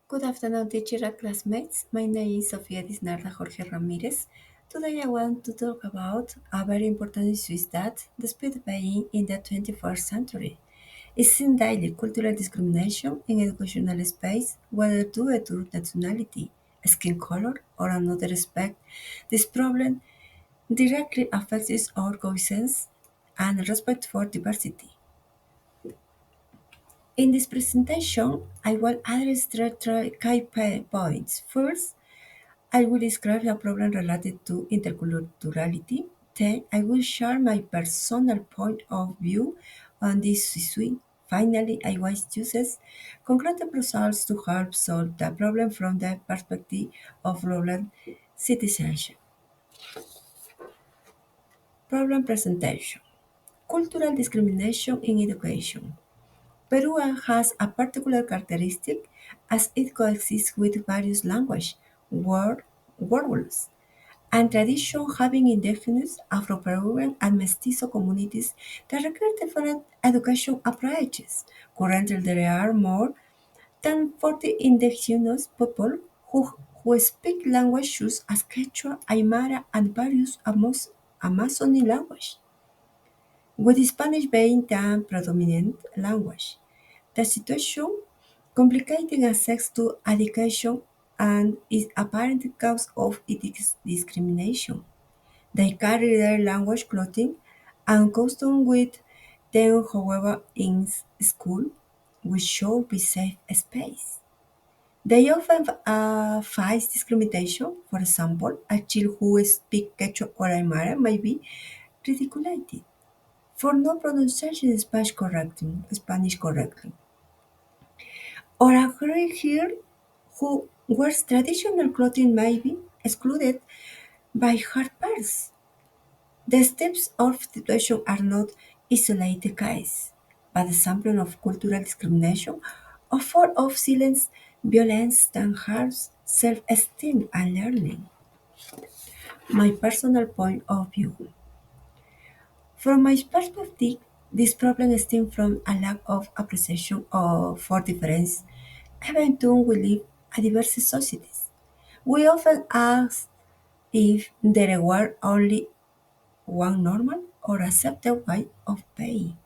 Good afternoon, teacher and classmates. My name is Sofia Disnarda Jorge Ramírez. Today I want to talk about a very important issue is that despite being in the 21st century, is seen daily cultural discrimination in educational space, whether due to nationality, skin color, or another aspect. This problem directly affects our coexistence and respect for diversity. In this presentation, I will address three key points. First, I will describe a problem related to interculturality. Then, I will share my personal point of view on this issue. Finally, I will use concrete results to help solve the problem from the perspective of global citizenship. Problem presentation. Cultural discrimination in education. Peru has a particular characteristic as it coexists with various languages, words, and tradition having indigenous, Afro-Peruvian, and Mestizo communities that require different education approaches. Currently, there are more than 40 indigenous people who speak languages as Quechua, Aymara, and various Amazonian languages, with Spanish being the predominant language. The situation complicating access to education and is apparent cause of its discrimination. They carry their language clothing and custom with them, however, in school, which should be safe space. They often face discrimination. For example, a child who speaks Quechua or Aymara may be ridiculed for not pronouncing Spanish correctly. Or a girl here who wears traditional clothing may be excluded by her peers. The steps of situation are not isolated cases, but examples of cultural discrimination or form of silence, violence that harms self-esteem and learning. My personal point of view. From my perspective, this problem stems from a lack of appreciation for difference, even though we live in diverse societies. We often ask if there were only one normal or accepted way of paying.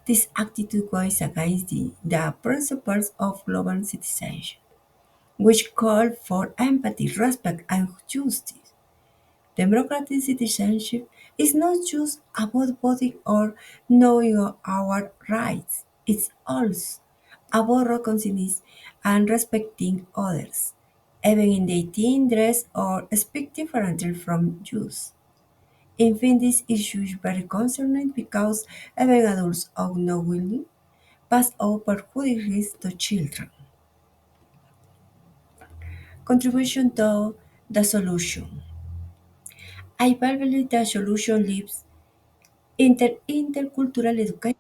This attitude goes against the principles of global citizenship, which call for empathy, respect, and justice. Democratic citizenship is not just about voting or knowing our rights, it's also about recognizing and respecting others, even if they think, dress, or speak differently from Jews. In fact, this issue is very concerning because even adults unknowingly pass over prejudice to children. Contribution to the solution. I believe the solution lives intercultural education.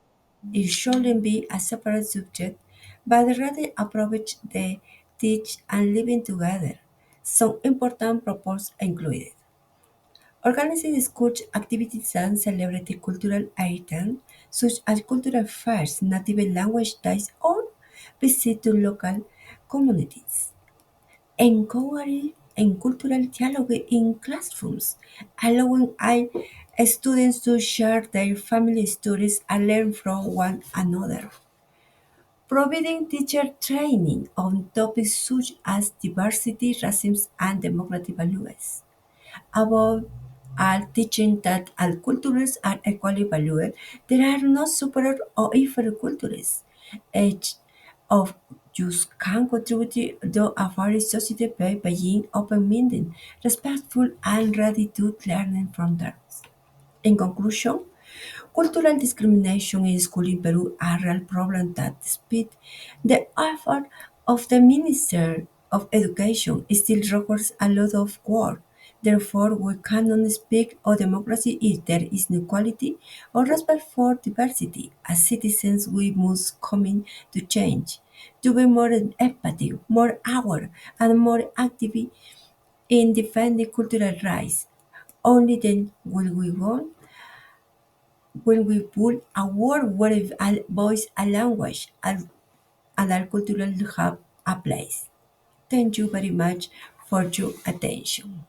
It shouldn't be a separate subject, but rather approach the teach and living together. Some important proposals included. Organizing school activities and celebrating cultural items such as cultural fairs, native language days, or visit to local communities. Encourage in cultural dialogue in classrooms, allowing all students to share their family stories and learn from one another. Providing teacher training on topics such as diversity, racism, and democratic values. Above all, teaching that all cultures are equally valued, there are no superior or inferior cultures. Each of us can contribute to a fair society by being open-minded, respectful, and ready to learn from others. In conclusion, cultural discrimination in school in Peru are a real problem that, despite the effort of the Minister of Education, still requires a lot of work. Therefore, we cannot speak of democracy if there is no equality or respect for diversity. As citizens, we must commit to change, to be more empathic, more aware, and more active in defending cultural rights. Only then will we build a world where all voice and language and all cultural have a place. Thank you very much for your attention.